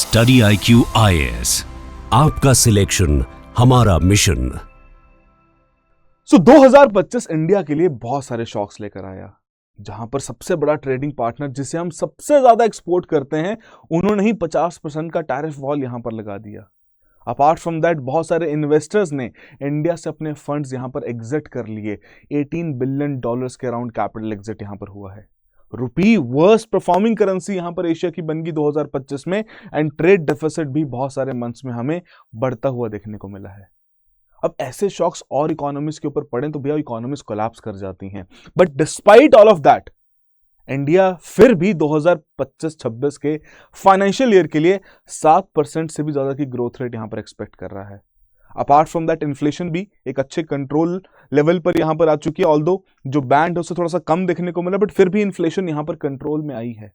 Study IQ IAS, आपका selection हमारा mission. 2025 India के लिए बहुत सारे शॉक्स लेकर आया, जहां पर सबसे बड़ा ट्रेडिंग पार्टनर जिसे हम सबसे ज्यादा एक्सपोर्ट करते हैं, उन्होंने ही 50% का टैरिफ वॉल यहां पर लगा दिया। अपार्ट फ्रॉम दैट, बहुत सारे इन्वेस्टर्स ने इंडिया से अपने फंड्स यहां पर एग्जिट कर लिए। $18 बिलियन के अराउंड कैपिटल एग्जिट यहां पर हुआ है। रुपी वर्स्ट परफॉर्मिंग करेंसी यहां पर एशिया की बन गई 2025 में, एंड ट्रेड डेफिसिट भी बहुत सारे मंथ्स में हमें बढ़ता हुआ देखने को मिला है। अब ऐसे शॉक्स और इकोनॉमीज के ऊपर पड़े तो भैया इकोनॉमीज कोलैप्स कर जाती हैं, but despite all of that India फिर भी 2025-26 के फाइनेंशियल ईयर के लिए 7% से भी ज्यादा की ग्रोथ रेट यहां पर एक्सपेक्ट कर रहा है। अपार्ट फ्रॉम दैट, इन्फ्लेशन भी एक अच्छे कंट्रोल लेवल पर यहां पर आ चुकी है। ऑल्दो जो बैंड है उससे थोड़ा सा कम देखने को मिला, बट फिर भी इन्फ्लेशन यहां पर कंट्रोल में आई है।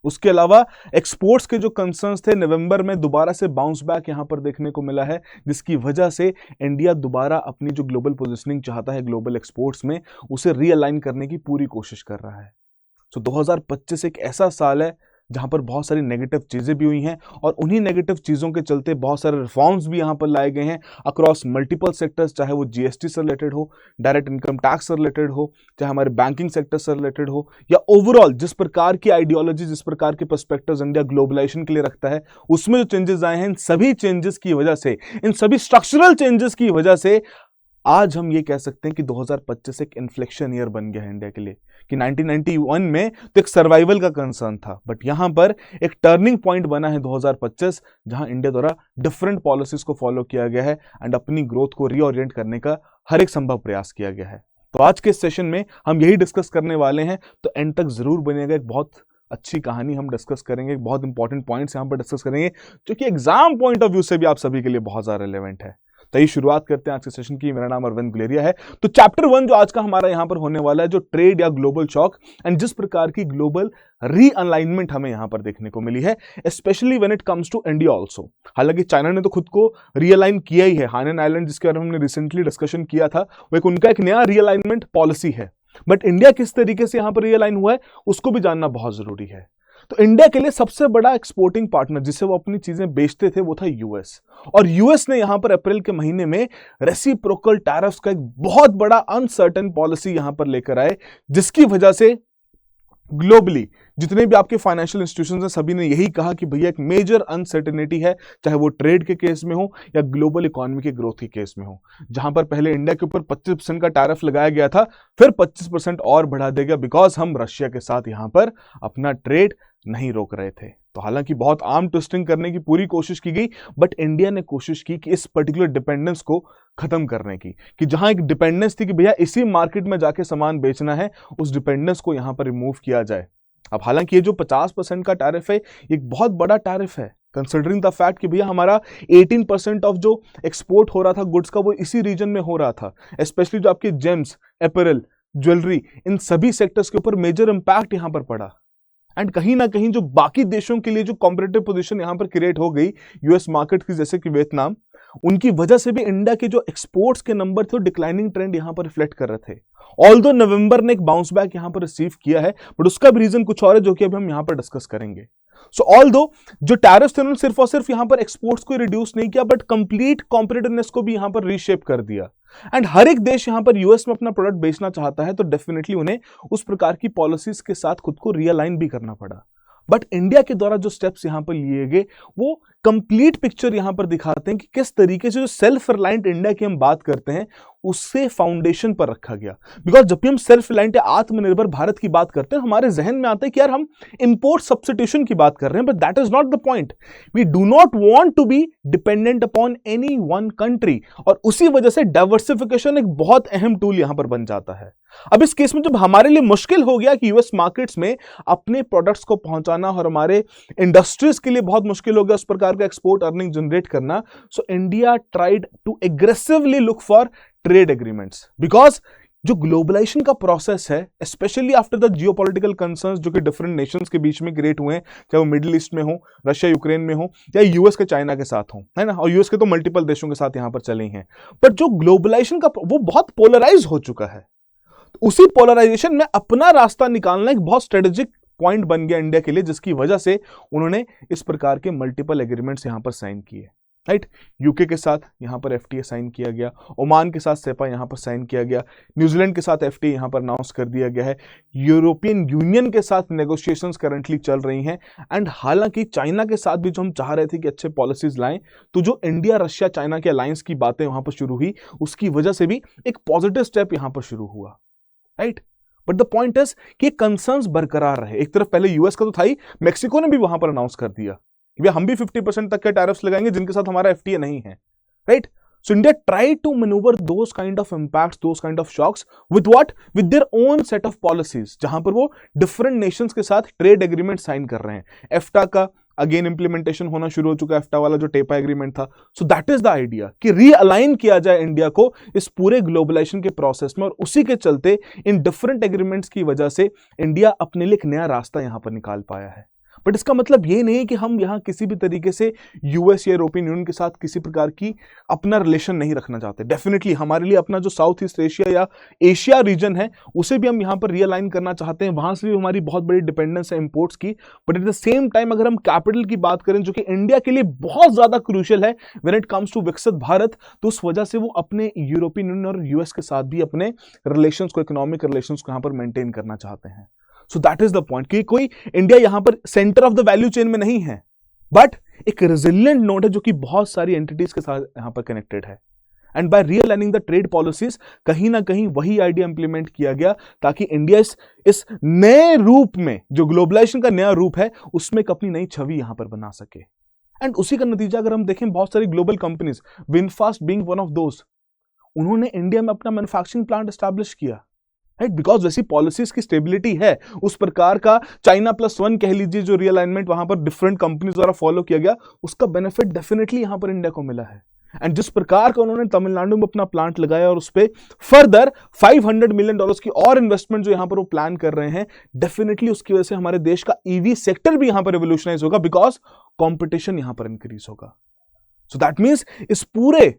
उसके अलावा एक्सपोर्ट्स के जो कंसर्न्स थे, नवंबर में दोबारा से बाउंस बैक यहां पर देखने को मिला है, जिसकी वजह से इंडिया दोबारा अपनी जो ग्लोबल पोजीशनिंग चाहता है ग्लोबल एक्सपोर्ट्स में, उसे रीअलाइन करने की पूरी कोशिश कर रहा है। 2025 एक ऐसा साल है जहां पर बहुत सारी नेगेटिव चीजें भी हुई हैं, और उन्हीं नेगेटिव चीजों के चलते बहुत सारे रिफॉर्म्स भी यहां पर लाए गए हैं अक्रॉस मल्टीपल सेक्टर्स, चाहे वो GST से रिलेटेड हो, डायरेक्ट इनकम टैक्स से रिलेटेड हो, चाहे हमारे बैंकिंग सेक्टर से रिलेटेड हो, या ओवरऑल जिस प्रकार की आइडियोलॉजी, जिस प्रकार के पर्सपेक्टिव्स इंडिया ग्लोबलाइजेशन के लिए रखता है, उसमें जो चेंजेस आए हैं, इन सभी चेंजेस की वजह से, इन सभी स्ट्रक्चरल चेंजेस की वजह से आज हम ये कह सकते हैं कि 2025 एक इन्फ्लेक्शन ईयर बन गया है इंडिया के लिए। कि 1991 में तो एक सर्वाइवल का कंसर्न था, बट यहां पर एक टर्निंग पॉइंट बना है 2025, जहां इंडिया द्वारा डिफरेंट पॉलिसीज को फॉलो किया गया है एंड अपनी ग्रोथ को रीओरिएंट करने का हर एक संभव प्रयास किया गया है। तो आज के इस सेशन में हम यही डिस्कस करने वाले हैं, तो एंड तक जरूर बनेगा। एक बहुत अच्छी कहानी हम डिस्कस करेंगे, बहुत इंपॉर्टेंट पॉइंट्स यहां पर डिस्कस करेंगे, जो कि एग्जाम पॉइंट ऑफ व्यू से भी आप सभी के लिए बहुत ज्यादा रिलेवेंट है। तो ये शुरुआत करते हैं आज के सेशन की। मेरा नाम अरविंद गुलेरिया है। तो चैप्टर 1 जो आज का हमारा यहां पर होने वाला है, जो ट्रेड या ग्लोबल शॉक एंड जिस प्रकार की ग्लोबल रीअलाइनमेंट हमें यहां पर देखने को मिली है, specially when it comes to India also. हालांकि चाइना ने तो खुद को रीअलाइन किया ही है। हानन आइलैंड, जिसके बारे में हमने रिसेंटली डिस्कशन किया था, वो एक उनका एक नया रीअलाइनमेंट पॉलिसी है, बट इंडिया किस तरीके से यहां पर रीअलाइन हुआ है उसको भी जानना बहुत जरूरी है। तो इंडिया के लिए सबसे बड़ा एक्सपोर्टिंग पार्टनर जिसे वो अपनी चीजें बेचते थे, वो था यूएस। और यूएस ने यहां पर अप्रैल के महीने में रेसिप्रोकल टैरिफ्स का एक बहुत बड़ा अनसर्टेन पॉलिसी यहां पर लेकर आए, जिसकी वजह से ग्लोबली जितने भी आपके फाइनेंशियल इंस्टीट्यूशंस हैं, सभी ने यही कहा कि भैया एक मेजर अनसर्टेनिटी है, चाहे वो ट्रेड के केस में हो या ग्लोबल इकोनॉमी के ग्रोथ के केस में हो। जहां पर पहले इंडिया के ऊपर 25% का टैरिफ लगाया गया था, फिर 25% और बढ़ा देगा, बिकॉज हम रशिया के साथ यहां पर अपना ट्रेड नहीं रोक रहे थे। तो हालांकि बहुत आर्म ट्विस्टिंग करने की पूरी कोशिश की गई, बट इंडिया ने कोशिश की कि इस पर्टिकुलर डिपेंडेंस को खत्म करने की, कि जहां एक डिपेंडेंस थी कि भैया इसी मार्केट में जाके सामान बेचना है, उस डिपेंडेंस को यहां पर रिमूव किया जाए। अब हालांकि ये जो 50% का टैरिफ है, एक बहुत बड़ा टैरिफ है, कंसिडरिंग द फैक्ट कि भैया हमारा 18% ऑफ जो एक्सपोर्ट हो रहा था गुड्स का, वो इसी रीजन में हो रहा था। स्पेशली जो आपके जेम्स, अपैरल, ज्वेलरी, इन सभी सेक्टर्स के ऊपर मेजर इंपैक्ट यहां पर पड़ा। एंड कहीं ना कहीं जो बाकी देशों के लिए जो कॉम्पिटिटिव पोजीशन यहां पर क्रिएट हो गई यूएस मार्केट की, जैसे कि वियतनाम, उनकी वजह से भी इंडिया के जो एक्सपोर्ट्स के नंबर थे, डिक्लाइनिंग ट्रेंड यहां पर रिफ्लेक्ट कर रहे थे। ऑल्दो नवंबर ने एक बाउंस बैक यहां पर रिसीव किया है, बट उसका भी रीजन कुछ और है, जो कि अभी हम यहां पर डिस्कस करेंगे। सो ऑल्दो जो टैरिफ्स थे, उन्होंने सिर्फ और सिर्फ यहां पर एक्सपोर्ट्स को रिड्यूस नहीं किया, बट कंप्लीट कॉम्पिटिटिवनेस को भी यहां पर रीशेप कर दिया। एंड हर एक देश यहां पर यूएस में अपना प्रोडक्ट बेचना चाहता है, तो डेफिनेटली उन्हें उस प्रकार की पॉलिसीज के साथ खुद को रियलाइन भी करना पड़ा। बट इंडिया के द्वारा जो स्टेप्स यहां पर लिए गए, वो कंप्लीट पिक्चर यहां पर दिखाते हैं कि किस तरीके से जो सेल्फ रिलायंट इंडिया की हम बात करते हैं, उससे फाउंडेशन पर रखा गया। बिकॉज जब भी हम सेल्फ रिलायंट या आत्मनिर्भर भारत की बात करते हैं, हमारे जहन में आता है कि यार हम इंपोर्ट सब्स्टिट्यूशन की बात कर रहे हैं, but that is not the point. We do not want to be dependent upon any one country, और उसी वजह से डाइवर्सिफिकेशन एक बहुत अहम टूल यहां पर बन जाता है। अब इस केस में जब हमारे लिए मुश्किल हो गया कि यूएस मार्केट्स में अपने प्रोडक्ट्स को पहुंचाना, और हमारे इंडस्ट्रीज के लिए बहुत मुश्किल हो गया उस प्रकार का एक्सपोर्ट अर्निंग जनरेट करना, so India tried to aggressively look for trade agreements. Because जो ग्लोबलाइजेशन का प्रोसेस है, specially after the geopolitical concerns जो कि डिफरेंट नेशंस के बीच में क्रिएट हुए हैं, चाहे वो मिडिल ईस्ट में हो, रशिया यूक्रेन में हो, या यूएस के चाइना के साथ हो, है ना, और यूएस के तो मल्टीपल देशों के साथ यहां पर चले हैं, बट जो ग्लोबलाइजेशन का वो बहुत पोलराइज हो चुका है। उसी पोलराइजेशन में अपना रास्ता निकालना एक बहुत स्ट्रेटेजिक पॉइंट बन गया इंडिया के लिए, जिसकी वजह से उन्होंने इस प्रकार के मल्टीपल एग्रीमेंट्स यहां पर साइन किए, राइट। यूके के साथ यहां पर एफटीए साइन किया गया, ओमान के साथ सेपा यहां पर साइन किया गया, न्यूजीलैंड के साथ एफटीए यहां पर अनाउंस कर दिया गया है, यूरोपियन यूनियन के साथ नेगोशिएशंस करंटली चल रही हैं, एंड हालांकि चाइना के साथ भी जो हम चाह रहे थे कि अच्छे पॉलिसीज लाएं, तो जो इंडिया रशिया चाइना के अलायंस की बातें वहां पर शुरू हुई, उसकी वजह से भी एक पॉजिटिव स्टेप यहां पर शुरू हुआ, right. But the point is कि कंसर्न्स बरकरार रहे। एक तरफ पहले यूएस का तो था ही, मेक्सिको ने भी वहां पर अनाउंस कर दिया कि हम भी 50% तक के टैरिफ्स लगाएंगे जिनके साथ हमारा एफटीए नहीं है, right. So India try to manoeuvre those kind of impacts, those kind of shocks with what, with their own set of policies, जहां पर वो डिफरेंट नेशंस के साथ ट्रेड एग्रीमेंट साइन कर रहे हैं। एफ्टा का अगेन इंप्लीमेंटेशन होना शुरू हो चुका है, एफ्टा वाला जो टेपा एग्रीमेंट था। सो दैट इज द आइडिया कि रीअलाइन किया जाए इंडिया को इस पूरे ग्लोबलाइजेशन के प्रोसेस में, और उसी के चलते इन डिफरेंट एग्रीमेंट्स की वजह से इंडिया अपने लिए एक नया रास्ता यहां पर निकाल पाया है। बट इसका मतलब ये नहीं कि हम यहां किसी भी तरीके से यूएस या यूरोपियन यूनियन के साथ किसी प्रकार की अपना रिलेशन नहीं रखना चाहते। डेफिनेटली हमारे लिए अपना जो साउथ ईस्ट एशिया या एशिया रीजन है उसे भी हम यहां पर रियलाइन करना चाहते हैं, वहां से भी हमारी बहुत बड़ी डिपेंडेंस है इंपोर्ट्स की। But at the same time अगर हम कैपिटल की बात करें, जो कि इंडिया के लिए बहुत ज्यादा क्रूशियल है व्हेन इट कम्स टू विकसित भारत, तो उस वजह से वो अपने यूरोपियन यूनियन और यूएस के साथ भी अपने रिलेशंस को, इकोनॉमिक रिलेशंस को यहां पर मेंटेन करना चाहते हैं। सो दैट इज द पॉइंट कि कोई इंडिया यहां पर centre of the value chain में नहीं है, बट एक रेजिलिएंट नोड है जो कि बहुत सारी एंटिटीज के साथ यहां पर कनेक्टेड है। And by realigning the trade policies कहीं ना कहीं वही आइडिया इंप्लीमेंट किया गया ताकि इंडिया इस नए रूप में, जो ग्लोबलाइजेशन का नया रूप है, उसमें एक अपनी नई छवि यहां पर बना सके। एंड उसी का नतीजा अगर हम देखें, बहुत सारी global companies, VinFast being one of those, उन्होंने इंडिया में अपना मैन्युफैक्चरिंग प्लांट एस्टैब्लिश किया, राइट। बिकॉज वैसी पॉलिसीज की स्टेबिलिटी है, उस प्रकार का चाइना +1 कह लीजिए जो रियलाइनमेंट वहां पर डिफरेंट कंपनीज द्वारा फॉलो किया गया, उसका बेनिफिट डेफिनेटली यहां पर इंडिया को मिला है। एंड जिस प्रकार का उन्होंने तमिलनाडु में अपना प्लांट लगाया और उस पर फर्दर $500 मिलियन की और इन्वेस्टमेंट जो यहां पर वो प्लान कर रहे हैं, डेफिनेटली उसकी वजह से हमारे देश का ईवी सेक्टर भी यहां पर रिवोल्यूशनाइज होगा, बिकॉज कॉम्पिटिशन यहां पर इंक्रीज होगा। सो दैट मीन्स इस पूरे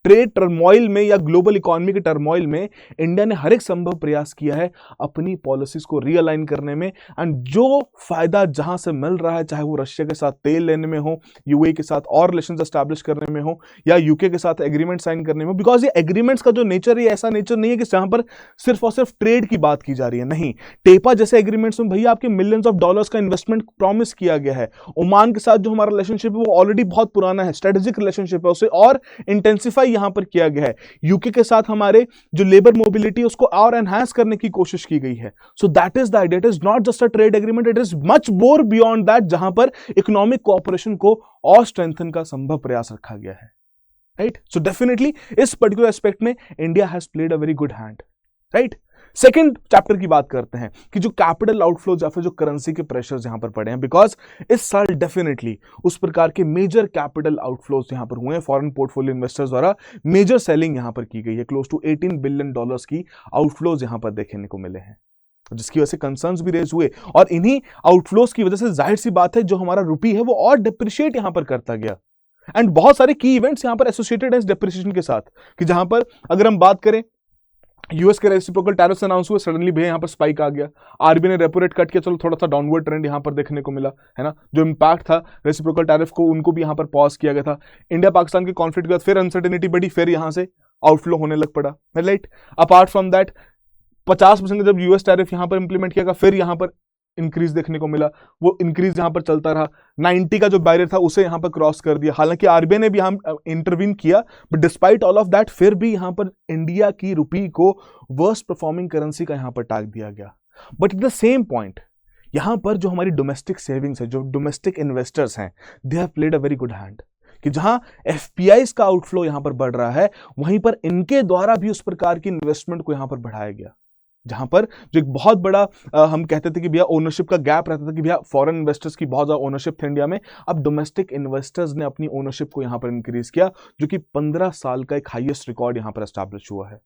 ट्रेड टर्मोइल में या ग्लोबल इकोनॉमी के टर्मोइल में इंडिया ने हर एक संभव प्रयास किया है अपनी पॉलिसीज को रियलाइन करने में। एंड जो फायदा जहां से मिल रहा है, चाहे वो रशिया के साथ तेल लेने में हो, यूएई के साथ और रिलेशंस एस्टैब्लिश करने में हो, या यूके के साथ एग्रीमेंट साइन करने में हो, बिकॉज ये एग्रीमेंट्स का जो नेचर है, ऐसा नेचर नहीं है कि जहां पर सिर्फ और सिर्फ ट्रेड की बात की जा रही है। नहीं, टेपा जैसे एग्रीमेंट्स में भैया आपके मिलियंस ऑफ डॉलर्स का इन्वेस्टमेंट प्रॉमिस किया गया है। ओमान के साथ जो हमारा रिलेशनशिप है वो ऑलरेडी बहुत पुराना है, स्ट्रेटेजिक रिलेशनशिप है, उसे और इंटेंसिफाई यहां पर किया गया है। यूके के साथ हमारे जो लेबर मोबिलिटी है उसको और एनहांस करने की कोशिश की गई है। सो that is the idea, it is not just a trade agreement, it is much more beyond that, जहां पर इकोनॉमिक कोऑपरेशन को और स्ट्रेंथन का संभव प्रयास रखा गया है, राइट। सो डेफिनेटली इस पर्टिकुलर एस्पेक्ट में India has played a very good hand, right. Second chapter की बात करते हैं कि जो कैपिटल आउटफ्लोज या फिर जो करेंसी के प्रेशर्स यहां पर पड़े हैं, बिकॉज इस साल डेफिनेटली उस प्रकार के मेजर कैपिटल आउटफ्लोज यहां पर हुए हैं। फॉरेन पोर्टफोलियो इन्वेस्टर्स द्वारा मेजर सेलिंग यहां पर की गई है, क्लोज टू $18 बिलियन की आउटफ्लोज यहां पर देखने को मिले हैं, जिसकी वजह से कंसर्न्स भी रेज हुए। और इन्हीं आउटफ्लोज की वजह से जाहिर सी बात है जो हमारा रुपी है वो और डिप्रिशिएट यहां पर करता गया। एंड बहुत सारे की इवेंट्स यहां पर एसोसिएटेड है इस डिप्रिसिएशन के साथ, कि जहां पर अगर हम बात करें, यूएस के रेसिप्रोकल टैरिफ्स अनाउंस हुए, सडनली भैया यहां पर स्पाइक आ गया, आरबीआई ने रेपो रेट कट किया, चलो थोड़ा सा डाउनवर्ड ट्रेंड यहां पर देखने को मिला, है ना। जो इंपैक्ट था रेसिप्रोकल टैरिफ को, उनको भी यहां पर पॉज किया गया था। इंडिया पाकिस्तान के कॉन्फ्लिक्ट के बाद फिर अनसर्टेनिटी बढ़ी, फिर यहां से आउटफ्लो होने लग पड़ा, राइट। अपार्ट फ्रॉम दैट 50% का जब यूएस टैरिफ यहां पर इंप्लीमेंट किया गया, फिर यहां पर इंक्रीज देखने को मिला, वो इंक्रीज यहां पर चलता रहा, 90 का जो बैरियर था उसे यहां पर क्रॉस कर दिया। हालांकि आरबीआई ने भी यहां इंटरवीन किया, but despite all of that फिर भी यहां पर इंडिया की रुपी को वर्स्ट परफॉर्मिंग करेंसी का यहां पर टैग दिया गया। But at the same point यहां पर जो हमारी डोमेस्टिक सेविंग्स है, जो डोमेस्टिक इन्वेस्टर्स हैं, they have played a very good hand, कि जहां एफपीआईज का आउटफ्लो यहां पर बढ़ रहा है, वहीं पर इनके द्वारा भी उस प्रकार की इन्वेस्टमेंट को यहां पर बढ़ाया गया। जहां पर जो एक बहुत बड़ा हम कहते थे कि भैया ओनरशिप का गैप रहता था कि भैया फॉरेन इन्वेस्टर्स की बहुत ज्यादा ओनरशिप थी इंडिया में, अब डोमेस्टिक इन्वेस्टर्स ने अपनी ओनरशिप को यहां पर इंक्रीज किया, जो कि 15 साल का एक हाईएस्ट रिकॉर्ड यहां पर एस्टैब्लिश हुआ है।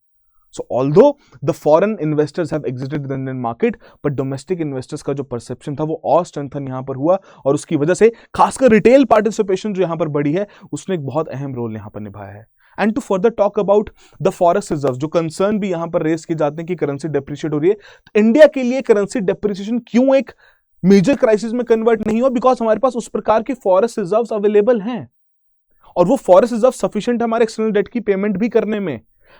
सो although the foreign investors have exerted the Indian market, but domestic investors का जो परसेप्शन था वो और स्ट्रेंथन यहां पर हुआ, और उसकी वजह से खासकर रिटेल पार्टिसिपेशन जो यहां पर बढ़ी है, उसने एक बहुत अहम रोल यहां पर निभाया है। And to further talk about the forex reserve, जो कंसर्न भी यहां पर रेस किए जाते हैं कि करेंसी डेप्रिशिएट हो रही है, तो इंडिया के लिए करेंसी डेप्रिसिएशन क्यों एक मेजर क्राइसिस में कन्वर्ट नहीं हुआ? बिकॉज हमारे पास उस प्रकार के फॉरेस्ट रिजर्व्स अवेलेबल हैं और वो फॉरेस्ट रिजर्व सफिशिएंट हमारे एक्सटर्नल डेट की पेमेंट भी करने में।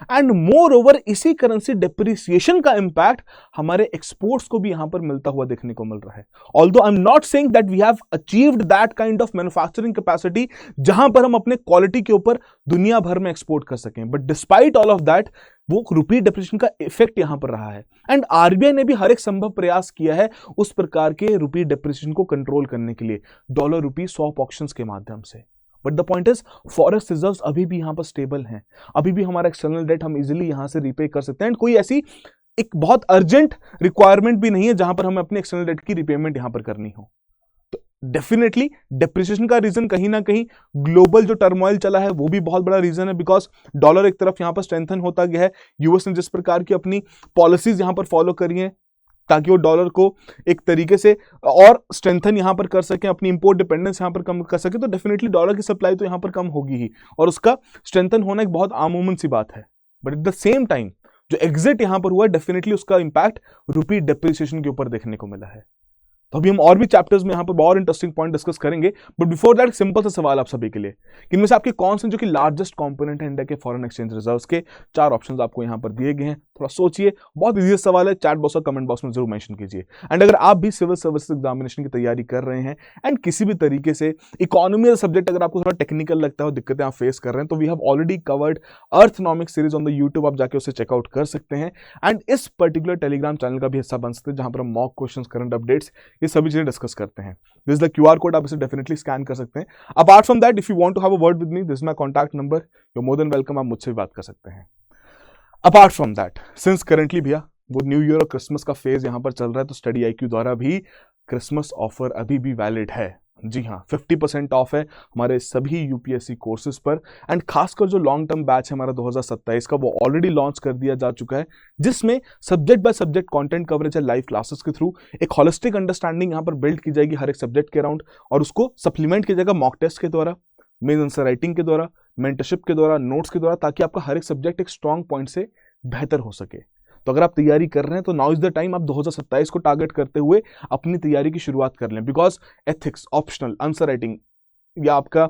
एंड मोर ओवर इसी करेंसी डेप्रिसिएशन का इंपैक्ट हमारे एक्सपोर्ट्स को भी यहां पर मिलता हुआ देखने को मिल रहा है। Although I am not saying that we have achieved that kind of manufacturing capacity जहां पर हम अपने क्वालिटी के ऊपर दुनिया भर में एक्सपोर्ट कर सकें, but despite all of that वो रुपी डेप्रिसिएशन का इफेक्ट यहां पर रहा है। एंड आरबीआई ने भी हर एक संभव प्रयास किया है उस प्रकार के रुपी डेप्रिसिएशन को कंट्रोल करने के लिए डॉलर रुपी स्वैप ऑप्शंस के माध्यम से। But the point is forex reserves अभी भी यहां पर स्टेबल हैं, अभी भी हमारा एक्सटर्नल डेट हम इजीली यहां से रीपे कर सकते हैं। एंड कोई ऐसी एक बहुत अर्जेंट रिक्वायरमेंट भी नहीं है जहां पर हमें अपने एक्सटर्नल डेट की रिपेमेंट यहां पर करनी हो। तो डेफिनेटली डेप्रिसिएशन का रीजन कहीं ना कहीं ग्लोबल जो टर्मोइल चला है वो भी बहुत बड़ा रीजन है, बिकॉज डॉलर एक तरफ यहां पर स्ट्रेंथन होता गया है, यूएस ने जिस प्रकार की अपनी पॉलिसीज यहां पर फॉलो करी है ताकि वो डॉलर को एक तरीके से और स्ट्रेंथन यहां पर कर सके, अपनी इंपोर्ट डिपेंडेंस यहां पर कम कर सके, तो डेफिनेटली डॉलर की सप्लाई तो यहां पर कम होगी ही और उसका स्ट्रेंथन होना एक बहुत आमूमन सी बात है। But at the same time जो एग्जिट यहां पर हुआ डेफिनेटली उसका इंपैक्ट रुपी डेप्रिसिएशन के ऊपर देखने को मिला है। तो अभी हम और भी चैप्टर्स में यहां पर बहुत इंटरेस्टिंग पॉइंट डिस्कस करेंगे, बट बिफोर दैट सिंपल सा सवाल आप सभी के लिए कि इनमें से आपके कौन से जो कि लार्जेस्ट कंपोनेंट है इंडिया के फॉरेन एक्सचेंज रिजर्व्स के? 4 ऑप्शंस आपको यहां पर दिए गए हैं, थोड़ा सोचिए, बहुत इजी सवाल है, चैट बॉक्स और कमेंट बॉक्स में जरूर मेंशन कीजिए। एंड अगर आप भी सिविल सर्विस एग्जामिनेशन की तैयारी कर रहे हैं एंड किसी भी तरीके से इकोनॉमी सब्जेक्ट अगर आपको थोड़ा टेक्निकल लगता है और दिक्कतें आप फेस कर रहे हैं, तो we have already covered Arthnomic series on the YouTube, आप जाके उसे चेकआउट कर सकते हैं। एंड इस पर्टिकुलर टेलीग्राम चैनल का भी हिस्सा बन सकते हैं जहां पर हम मॉक क्वेश्चंस, करंट अपडेट्स, ये सभी चीजें डिस्कस करते हैं। This is the QR code, आप इसे डेफिनेटली स्कैन कर सकते हैं। Apart from that, if you want to have a word with me, this is my contact number, you are more than welcome, आप मुझसे भी बात कर सकते हैं। Apart from that, since currently भैया वो न्यू ईयर और क्रिसमस का फेज यहां पर चल रहा है, तो स्टडी आईक्यू द्वारा भी क्रिसमस ऑफर अभी भी वैलिड है। जी हाँ, 50% ऑफ है हमारे सभी यूपीएससी कोर्सेज पर। एंड खासकर जो लॉन्ग टर्म बैच है हमारा 2027 का, वो ऑलरेडी लॉन्च कर दिया जा चुका है, जिसमें subject by subject content coverage है लाइव क्लासेस के थ्रू। एक होलिस्टिक अंडरस्टैंडिंग यहाँ पर बिल्ड की जाएगी हर एक सब्जेक्ट के अराउंड, और उसको सप्लीमेंट किया जाएगा मॉक टेस्ट के द्वारा, मेन आंसर राइटिंग के द्वारा, मेंटरशिप के द्वारा, नोट्स के द्वारा, ताकि आपका हर एक सब्जेक्ट एक स्ट्रॉन्ग पॉइंट से बेहतर हो सके। तो अगर आप तैयारी कर रहे हैं तो नाउ इज द टाइम, आप 2027 को टारगेट करते हुए अपनी तैयारी की शुरुआत कर लें। Because ethics, optional, answer writing या आपका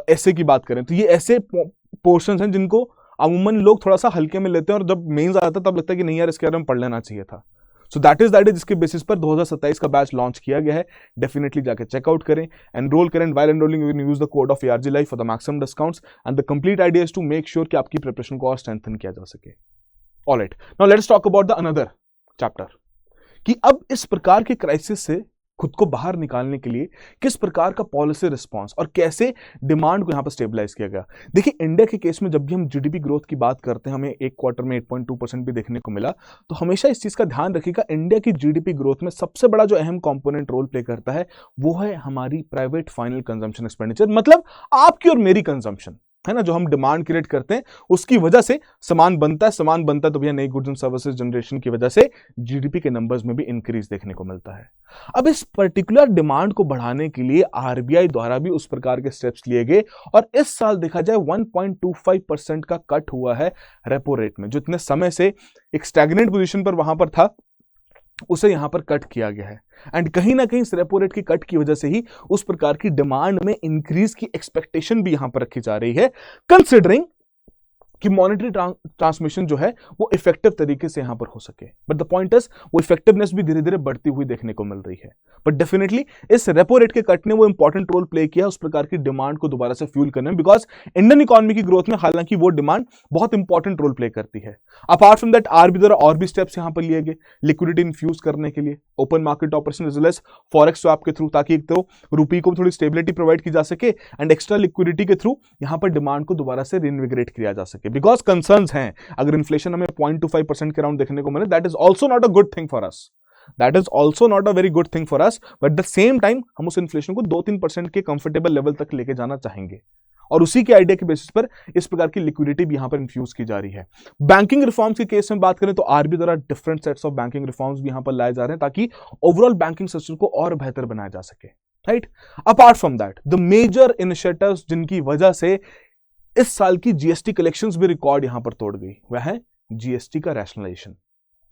ऐसे की बात करें तो ये ऐसे पोर्शंस हैं जिनको अमूमन लोग थोड़ा सा हल्के में लेते हैं, और जब मेंस आता है तब लगता है कि नहीं यार इसके बारे में पढ़ लेना चाहिए था। सो दैट इज जिसके बेसिस पर 2027 का बैच लॉन्च किया गया है। डेफिनेटली जाके चेकआउट करें, एनरोल करें। While enrolling you can use the code of ARG Life for the maximum discounts, and the complete idea is to make sure कि आपकी प्रिपरेशन को और स्ट्रेंथन किया जा सके। All right, now let's talk about the another chapter कि अब इस प्रकार के क्राइसिस से खुद को बाहर निकालने के लिए किस प्रकार का पॉलिसी रिस्पांस और कैसे डिमांड को यहां पर स्टेबलाइज किया गया। देखिए, इंडिया के केस में जब भी हम जीडीपी ग्रोथ की बात करते हैं, हमें एक क्वार्टर में 8.2% भी देखने को मिला, तो हमेशा इस चीज का ध्यान रखिएगा, इंडिया की जीडीपी ग्रोथ में सबसे बड़ा जो अहम कंपोनेंट रोल प्ले करता है वो है हमारी प्राइवेट फाइनल कंजम्पशन एक्सपेंडिचर, मतलब आपकी और मेरी कंजम्पशन है ना, जो हम डिमांड क्रिएट करते हैं उसकी वजह से सामान बनता है तो भैया नई गुड्स एंड सर्विसेज जनरेशन की वजह से जीडीपी के नंबर्स में भी इंक्रीज देखने को मिलता है। अब इस पर्टिकुलर डिमांड को बढ़ाने के लिए आरबीआई द्वारा भी उस प्रकार के स्टेप्स लिए गए, और इस साल देखा जाए 1.25% का कट हुआ है रेपो रेट में, जो इतने समय से एक स्टैग्नेंट पोजीशन पर वहां पर था, उसे यहां पर कट किया गया है। एंड कहीं ना कहीं इस रेपो रेट की कट की वजह से ही उस प्रकार की डिमांड में इंक्रीज की एक्सपेक्टेशन भी यहां पर रखी जा रही है, कंसिडरिंग कि मॉनेटरी ट्रांसमिशन जो है वो इफेक्टिव तरीके से यहां पर हो सके। बट द पॉइंट इज वो इफेक्टिवनेस भी धीरे धीरे बढ़ती हुई देखने को मिल रही है। बट डेफिनेटली इस रेपो रेट के कट ने वो इंपॉर्टेंट रोल प्ले किया उस प्रकार की डिमांड को दोबारा से फ्यूल करने में, बिकॉज इंडियन इकोनॉमी की ग्रोथ में हालांकि वो डिमांड बहुत इंपॉर्टेंट रोल प्ले करती है। अपार्ट फ्रॉम दैट आरबीआई द्वारा और भी स्टेप्स यहां पर लिए गए लिक्विडिटी इन्फ्यूज करने के लिए, open market operation as well as forex swap के थ्रू, ताकि एक तो रुपी को थोड़ी स्टेबिलिटी प्रोवाइड की जा सके एंड एक्स्ट्रा लिक्विडिटी के थ्रू यहां पर डिमांड को दोबारा से रिइन्विगरेट किया जा सके। बिकॉज कंसर्न हैं, अगर इन्फ्लेशन हमें 0.25% के अराउंड देखने को मिले, that is also not a good thing for us, that is also not a very good thing for us, but the same time हम उस इन्फ्लेशन को 2-3% के कंफर्टेबल लेवल तक लेके जाना चाहेंगे, और उसी के आइडिया के बेसिस पर इस प्रकार की लिक्विडिटी भी यहां पर इन्फ्यूज की जा रही है। बैंकिंग रिफॉर्म्स के केस में बात करें तो आरबीआई द्वारा different sets of banking reforms भी यहां पर लाए जा रहे हैं, ताकि ओवरऑल बैंकिंग सिस्टम को और बेहतर बनाया जा सके, right. Apart from that the major initiatives जिनकी वजह से इस साल की जीएसटी कलेक्शंस भी रिकॉर्ड यहां पर तोड़ गई। वह है जीएसटी का रैशनलाइजेशन,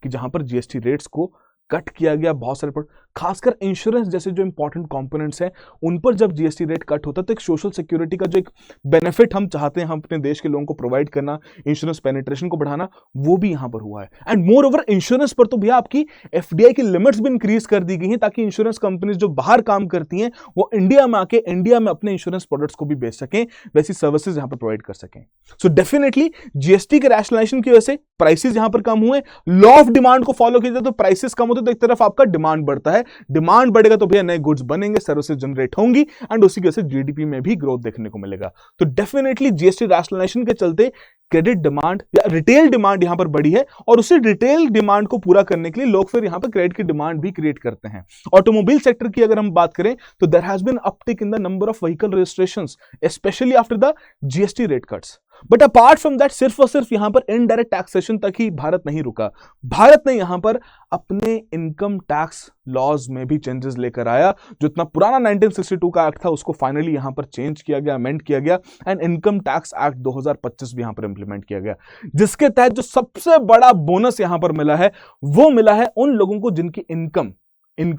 कि जहां पर जीएसटी रेट्स को कट किया गया बहुत सारे खासकर इंश्योरेंस जैसे जो इंपॉर्टेंट कंपोनेंट्स हैं उन पर जब जीएसटी रेट कट होता है तो एक सोशल सिक्योरिटी का जो एक बेनिफिट हम चाहते हैं हम अपने देश के लोगों को प्रोवाइड करना, इंश्योरेंस पेनिट्रेशन को बढ़ाना, वो भी यहां पर हुआ है। एंड मोर ओवर इंश्योरेंस पर तो भैया आपकी एफडीआई की लिमिट्स भी इंक्रीज कर दी गई हैं ताकि इंश्योरेंस कंपनीज जो बाहर काम करती हैं वो इंडिया में आके इंडिया में अपने इंश्योरेंस प्रोडक्ट्स को भी बेच सकें, वैसी सर्विसेज यहां पर प्रोवाइड कर सकें। सो डेफिनेटली जीएसटी के रैशनलाइजेशन की वजह से प्राइसेस यहां पर कम हुए, लॉ ऑफ डिमांड को फॉलो किया जाए तो प्राइसेस कम होते तो एक तरफ आपका डिमांड बढ़ता है, डिमांड बढ़ेगा तो भैया नए गुड्स बनेंगे, सर्विसेज जनरेट होंगी एंड उसी की वजह से जीडीपी में भी ग्रोथ देखने को मिलेगा। तो डेफिनेटली जीएसटी रैशनलाइजेशन के चलते क्रेडिट डिमांड या रिटेल डिमांड यहां पर बढ़ी है और उसी रिटेल डिमांड को पूरा करने के लिए लोग फिर यहां पर क्रेडिट की डिमांड भी क्रिएट करते हैं। ऑटोमोबाइल सेक्टर की अगर हम बात करें तो there has been uptick in the number of vehicle registrations specially after the GST rate cuts. But apart from that सिर्फ और सिर्फ यहां पर इनडायरेक्ट टैक्सेशन तक ही भारत नहीं रुका। भारत ने यहां पर अपने इनकम टैक्स लॉज में भी चेंजेस लेकर आया। जो इतना पुराना 1962 का एक्ट था उसको फाइनली यहां पर चेंज किया गया, अमेंड किया गया एंड इनकम टैक्स एक्ट 2025 भी यहां पर इंप्लीमेंट किया गया, जिसके तहत जो सबसे बड़ा बोनस यहां पर मिला है वो मिला है उन लोगों को जिनकी इनकम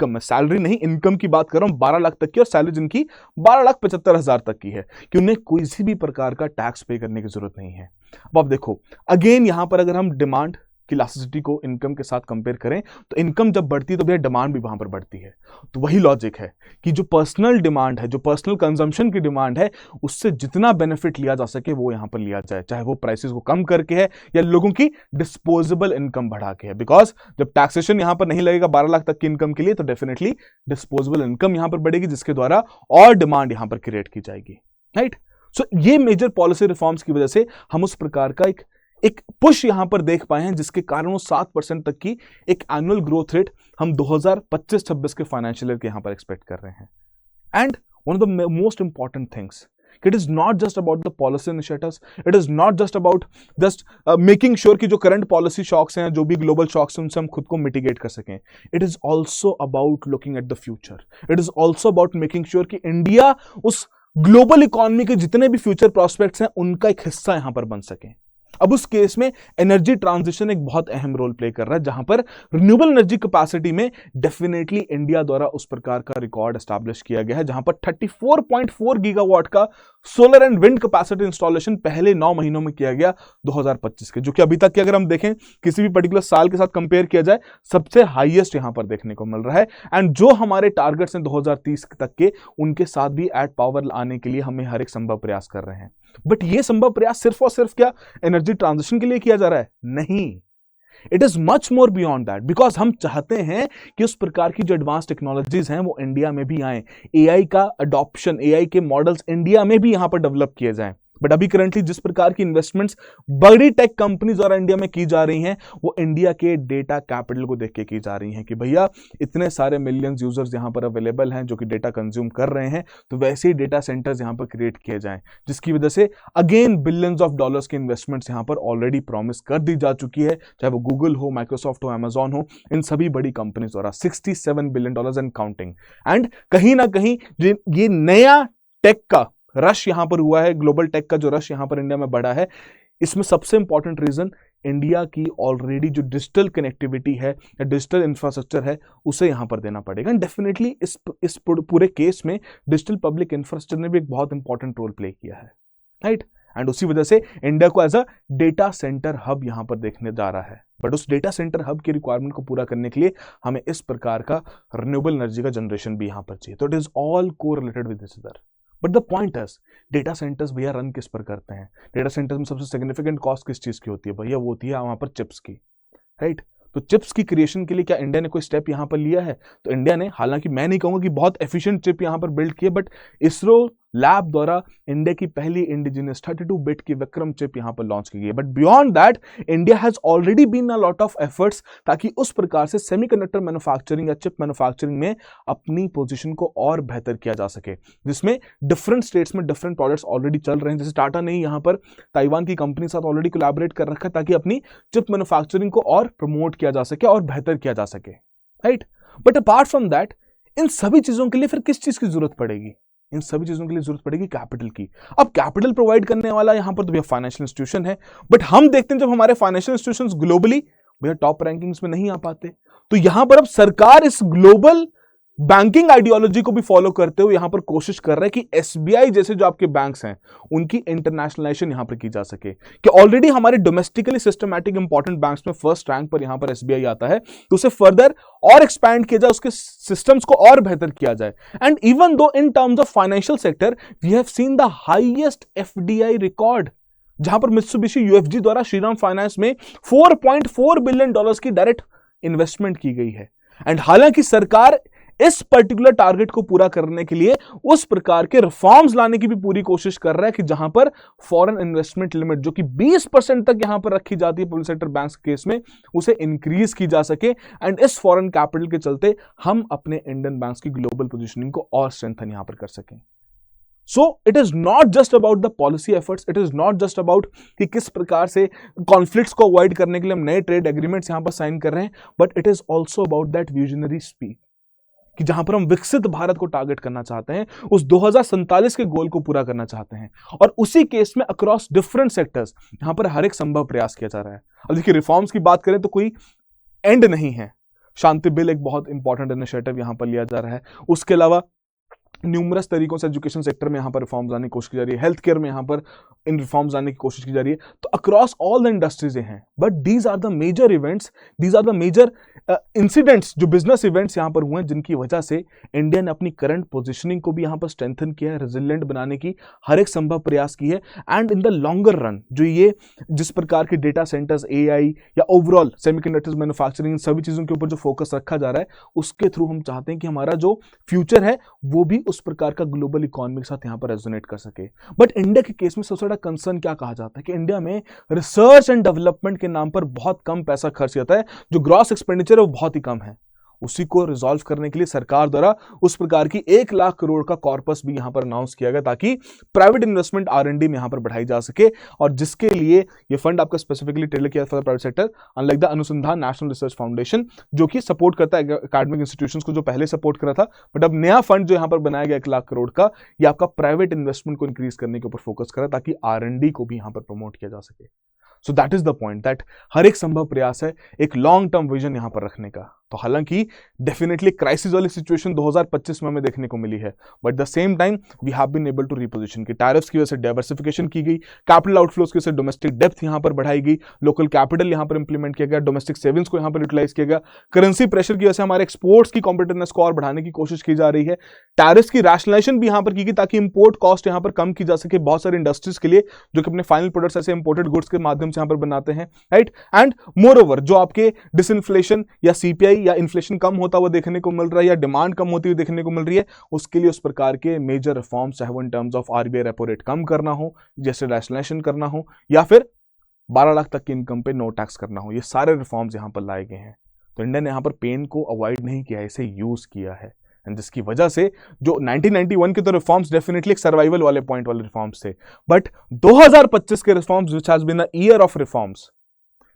में, सैलरी नहीं इनकम की बात कर रहा हूं, 12 लाख तक की और सैलरी जिनकी 12,75,000 तक की है कि उन्हें कोई सी भी प्रकार का टैक्स पे करने की जरूरत नहीं है। अब आप देखो अगेन यहां पर अगर हम डिमांड की इलास्टिसिटी को इनकम के साथ कंपेयर करें तो इनकम जब बढ़ती है तो भैया डिमांड भी वहां पर बढ़ती है। तो वही लॉजिक है कि जो पर्सनल डिमांड है, जो पर्सनल कंजम्पशन की डिमांड है, उससे जितना बेनिफिट लिया जा सके वो यहां पर लिया जाए, चाहे वो प्राइसेस को कम करके है या लोगों की डिस्पोजेबल इनकम बढ़ा के है। बिकॉज जब टैक्सेशन यहां पर नहीं लगेगा 12 लाख तक की इनकम के लिए तो डेफिनेटली डिस्पोजेबल इनकम यहां पर बढ़ेगी, जिसके द्वारा और डिमांड यहां पर क्रिएट की जाएगी, राइट। सो ये मेजर पॉलिसी रिफॉर्म्स की वजह से हम उस प्रकार का एक पुश यहां पर देख पाए हैं जिसके कारण वो 7% तक की एक एनुअल ग्रोथ रेट हम 2025-26 के फाइनेंशियल ईयर के यहां पर एक्सपेक्ट कर रहे हैं। And one of the most important things, it is not just about the policy initiatives, it is not just about just making sure कि जो करंट पॉलिसी शॉक्स हैं, जो भी ग्लोबल शॉक्स हैं, उनसे हम खुद को मिटिगेट कर सकें। It is also about looking at the future, it is also about making sure कि इंडिया उस ग्लोबल इकोनॉमी के जितने भी फ्यूचर प्रोस्पेक्ट्स हैं उनका एक हिस्सा यहां पर बन सके। अब उस केस में एनर्जी ट्रांजिशन एक बहुत अहम रोल प्ले कर रहा है, जहां पर रिन्यूएबल एनर्जी कैपेसिटी में डेफिनेटली इंडिया द्वारा उस प्रकार का रिकॉर्ड एस्टैब्लिश किया गया है, जहां पर 34.4 गीगावाट का solar and wind capacity installation पहले 9 महीनों में किया गया 2025 के, जो कि अभी तक की अगर हम देखें किसी भी पर्टिकुलर साल के साथ कंपेयर किया जाए सबसे हाईएस्ट यहां पर देखने को मिल रहा है। एंड जो हमारे टारगेट्स हैं 2030 तक के, उनके साथ भी एट पावर आने के लिए हमें हर एक संभव प्रयास कर रहे हैं। बट ये संभव प्रयास सिर्फ और सिर्फ क्या एनर्जी ट्रांजिशन के लिए किया जा रहा है? नहीं, it is much more beyond that, because हम चाहते हैं कि उस प्रकार की जो एडवांस टेक्नोलॉजीज हैं वो इंडिया में भी आए, एआई का अडॉप्शन, एआई के मॉडल्स इंडिया में भी यहां पर डेवलप किए जाएं। बट अभी करंटली जिस प्रकार की इन्वेस्टमेंट्स बड़ी टेक कंपनीज द्वारा इंडिया में की जा रही हैं वो इंडिया के डेटा कैपिटल को देख के की जा रही हैं कि भैया इतने सारे मिलियंस यूजर्स यहां पर अवेलेबल हैं जो कि डेटा कंज्यूम कर रहे हैं, तो वैसे ही डेटा सेंटर्स यहां पर क्रिएट किए जाएं, जिसकी वजह से अगेन बिलियंस ऑफ डॉलर्स के इन्वेस्टमेंट्स यहां पर ऑलरेडी प्रॉमिस कर दी जा चुकी है, चाहे वो गूगल हो, माइक्रोसॉफ्ट हो, अमेजॉन हो, इन सभी बड़ी कंपनीज द्वारा $67 बिलियन एंड काउंटिंग। एंड कहीं ना कहीं ये नया टेक का रश यहां पर हुआ है, ग्लोबल टेक का जो रश यहां पर इंडिया में बढ़ा है, इसमें सबसे इंपॉर्टेंट रीजन इंडिया की ऑलरेडी जो डिजिटल कनेक्टिविटी है या डिजिटल इंफ्रास्ट्रक्चर है उसे यहां पर देना पड़ेगा। एंड डेफिनेटली इस पूरे केस में डिजिटल पब्लिक इंफ्रास्ट्रक्चर ने भी एक बहुत इंपॉर्टेंट रोल प्ले किया है, राइट। एंड उसी वजह से इंडिया को as a data centre hub यहां पर देखने जा रहा है। बट उस डेटा सेंटर हब की रिक्वायरमेंट को पूरा करने के लिए हमें इस प्रकार का रिन्यूएबल एनर्जी का जनरेशन भी यहां पर चाहिए। तो इट इज ऑल को related with this other. But the point is data centres भैया रन किस पर करते हैं? डेटा सेंटर्स में सबसे सिग्निफिकेंट कॉस्ट किस चीज की होती है भैया? वो होती है वहां पर चिप्स की, राइट। तो चिप्स की क्रिएशन के लिए क्या इंडिया ने कोई स्टेप यहां पर लिया है? तो इंडिया ने, हालांकि मैं नहीं कहूंगा कि बहुत एफिशिएंट चिप यहां पर बिल्ड की है, बट इसरो लैब द्वारा इंडिया की पहली इंडिजिनियस 32 बिट की विक्रम चिप यहां पर लॉन्च की गई है। But beyond that India has already been a lot of efforts ताकि उस प्रकार से सेमीकंडक्टर मैन्युफैक्चरिंग या चिप मैन्युफैक्चरिंग में अपनी पोजीशन को और बेहतर किया जा सके, जिसमें डिफरेंट स्टेट्स में डिफरेंट प्रोडक्ट्स ऑलरेडी चल रहे हैं। जैसे टाटा ने यहां पर ताइवान की कंपनी के साथ ऑलरेडी कोलैबोरेट कर रखा है ताकि अपनी चिप मैन्युफैक्चरिंग को और प्रमोट किया जा सके और बेहतर किया जा सके, right. But apart from that in सभी चीजों के लिए फिर किस चीज की जरूरत पड़ेगी? इन सभी चीजों के लिए जरूरत पड़ेगी कैपिटल की। अब कैपिटल प्रोवाइड करने वाला यहां पर तो भैया फाइनेंशियल इंस्टीट्यूशन है, बट हम देखते हैं जब हमारे फाइनेंशियल इंस्टीट्यूशंस ग्लोबली भैया टॉप रैंकिंग्स में नहीं आ पाते, तो यहां पर अब सरकार इस ग्लोबल बैंकिंग आइडियोलॉजी को भी फॉलो करते हुए यहां पर कोशिश कर रहा है कि एसबीआई जैसे जो आपके बैंक्स हैं उनकी इंटरनेशनलाइजेशन यहां पर की जा सके, कि ऑलरेडी हमारे डोमेस्टिकली सिस्टमैटिक इंपॉर्टेंट बैंक्स में फर्स्ट रैंक पर यहां पर एसबीआई आता है, तो उसे फर्दर और एक्सपैंड किया जाए, उसके सिस्टम्स को और बेहतर किया जाए। And even though in terms of financial sector we have seen the highest FDI record, जहां पर मित्सुबिशी यूएफजी द्वारा श्रीराम फाइनेंस में $4.4 बिलियन की डायरेक्ट इन्वेस्टमेंट की गई है। एंड हालांकि सरकार इस पर्टिकुलर टारगेट को पूरा करने के लिए उस प्रकार के रिफॉर्म्स लाने की भी पूरी कोशिश कर रहा है कि जहां पर फॉरेन इन्वेस्टमेंट लिमिट जो कि 20% तक यहां पर रखी जाती है पब्लिक सेक्टर बैंक्स के केस में, उसे इंक्रीज की जा सके। एंड इस फॉरेन कैपिटल के चलते हम अपने इंडियन बैंक्स की ग्लोबल पोजीशनिंग को और स्ट्रेंथन यहां पर कर सकें। So it is not just about the policy efforts, it is not just about कि किस प्रकार से कॉन्फ्लिक्ट्स को अवॉइड करने के लिए हम नए ट्रेड एग्रीमेंट्स यहां पर साइन कर रहे हैं, but it is also about that visionary speed कि जहां पर हम विकसित भारत को टारगेट करना चाहते हैं, उस 2047 के गोल को पूरा करना चाहते हैं, और उसी केस में अक्रॉस डिफरेंट सेक्टर्स यहां पर हर एक संभव प्रयास किया जा रहा है। अब देखिए रिफॉर्म्स की बात करें तो कोई एंड नहीं है। शांति बिल एक बहुत इंपॉर्टेंट इनिशिएटिव यहां पर लिया जा रहा है, उसके अलावा न्यूमरस तरीकों से एजुकेशन सेक्टर में यहां पर रिफॉर्म्स लाने की कोशिश की जा रही है, हेल्थ केयर में यहां पर इन रिफॉर्म्स लाने की कोशिश की जा रही है। तो अक्रॉस ऑल द इंडस्ट्रीज हैं, but these are the major events, these are the major incidents, जो बिजनेस इवेंट्स यहां पर हुए हैं, जिनकी वजह से इंडिया ने अपनी करंट पोजीशनिंग को भी यहां पर स्ट्रेंथन किया है, रेजिलिएंट बनाने की हर एक संभव प्रयास की है। And in the longer run जो ये जिस प्रकार के डेटा सेंटर्स, एआई या ओवरऑल सेमीकंडक्टर्स मैन्युफैक्चरिंग, सभी चीजों के ऊपर जो फोकस रखा जा रहा है, उसके थ्रू हम चाहते हैं कि हमारा जो फ्यूचर है वो भी उस प्रकार का ग्लोबल इकोनॉमी के साथ यहां पर रेजोनेट कर सके। बट इंडिया के केस में सबसे बड़ा कंसर्न क्या कहा जाता है कि इंडिया में रिसर्च एंड डेवलपमेंट के नाम पर बहुत कम पैसा खर्च होता है, जो ग्रॉस एक्सपेंडिचर है वो बहुत ही कम है। उसी को रिजॉल्व करने के लिए सरकार द्वारा उस प्रकार की 1 लाख करोड़ का कॉर्पस भी यहां पर अनाउंस किया गया, ताकि प्राइवेट इन्वेस्टमेंट आर&डी में यहां पर बढ़ाई जा सके, और जिसके लिए ये फंड आपका स्पेसिफिकली टेलर किया for the private sector, unlike the अनुसंधान नेशनल रिसर्च फाउंडेशन जो कि सपोर्ट करता है एकेडमिक इंस्टीट्यूशंस को, जो पहले सपोर्ट करा था। बट अब नया फंड जो यहां पर बनाया गया 1 लाख करोड़ का, ये आपका प्राइवेट इन्वेस्टमेंट को इंक्रीज करने के ऊपर फोकस करा, ताकि आर&डी को भी यहां पर प्रमोट किया जा सके। So that is the point, that हर एक संभव प्रयास है एक लॉन्ग टर्म विजन यहां पर रखने का। तो हालांकि डेफिनेटली क्राइसिस वाली सिचुएशन 2025 में हमें देखने को मिली है, but the same time we have been able to reposition की टैरिफ्स की वजह से डाइवर्सिफिकेशन की गई, कैपिटल आउटफ्लोज की वजह से डोमेस्टिक डेप्थ यहां पर बढ़ाई गई, लोकल कैपिटल यहां पर इंप्लीमेंट किया गया, डोमेस्टिक सेविंग्स को यहां पर यूटिलाइज किया गया, करेंसी प्रेशर की वजह से हमारे एक्सपोर्ट्स की कॉम्पिटिटिवनेस को और बढ़ाने की कोशिश की जा रही है, टैरिफ्स की रैशनलाइजेशन भी यहां पर की गई ताकि इंपोर्ट कॉस्ट यहां पर कम की जा सके बहुत सारे इंडस्ट्रीज के लिए जो कि अपने फाइनल प्रोडक्ट्स ऐसे इंपोर्टेड गुड्स के माध्यम से यहां पर बनाते हैं, राइट। एंड मोर ओवर जो आपके डिसइंफ्लेशन या सीपीआई या इन्फ्लेशन कम होता हुआ देखने को मिल रहा है, या डिमांड कम होती हुई देखने को मिल रही है, उसके लिए उस प्रकार के मेजर रिफॉर्म्स, चाहे वो in terms of RBI repo rate कम करना हो, जैसे रैशनलाइजेशन करना हो, या फिर 12 लाख तक की इनकम पे नो टैक्स करना हो, ये सारे रिफॉर्म्स यहां पर लाए गए हैं। तो इंडिया ने यहां पर पेन को अवॉइड नहीं किया, इसे यूज किया है, एंड जिसकी वजह से जो 1991 के तो रिफॉर्म्स डेफिनेटली एक सर्वाइवल वाले पॉइंट वाले रिफॉर्म्स थे, बट 2025 के reforms which has been a year of reforms,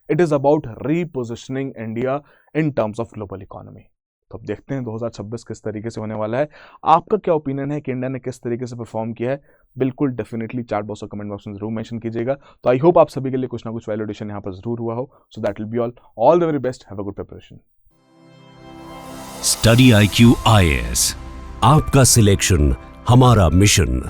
it is about repositioning India in terms of global economy. तो अब देखते हैं 2026 किस तरीके से होने वाला है। आपका क्या ओपिनियन है कि इंडिया ने किस तरीके से परफॉर्म किया है? बिल्कुल डेफिनेटली चैट बॉक्स और कमेंट बॉक्स में जरूर मेंशन कीजिएगा। तो आई होप आप सभी के लिए कुछ ना कुछ वैलिडेशन यहाँ पर जरूर हुआ हो। So that will be all the very best, have a good preparation. Study IQ IAS, आपका सिलेक्शन हमारा मिशन।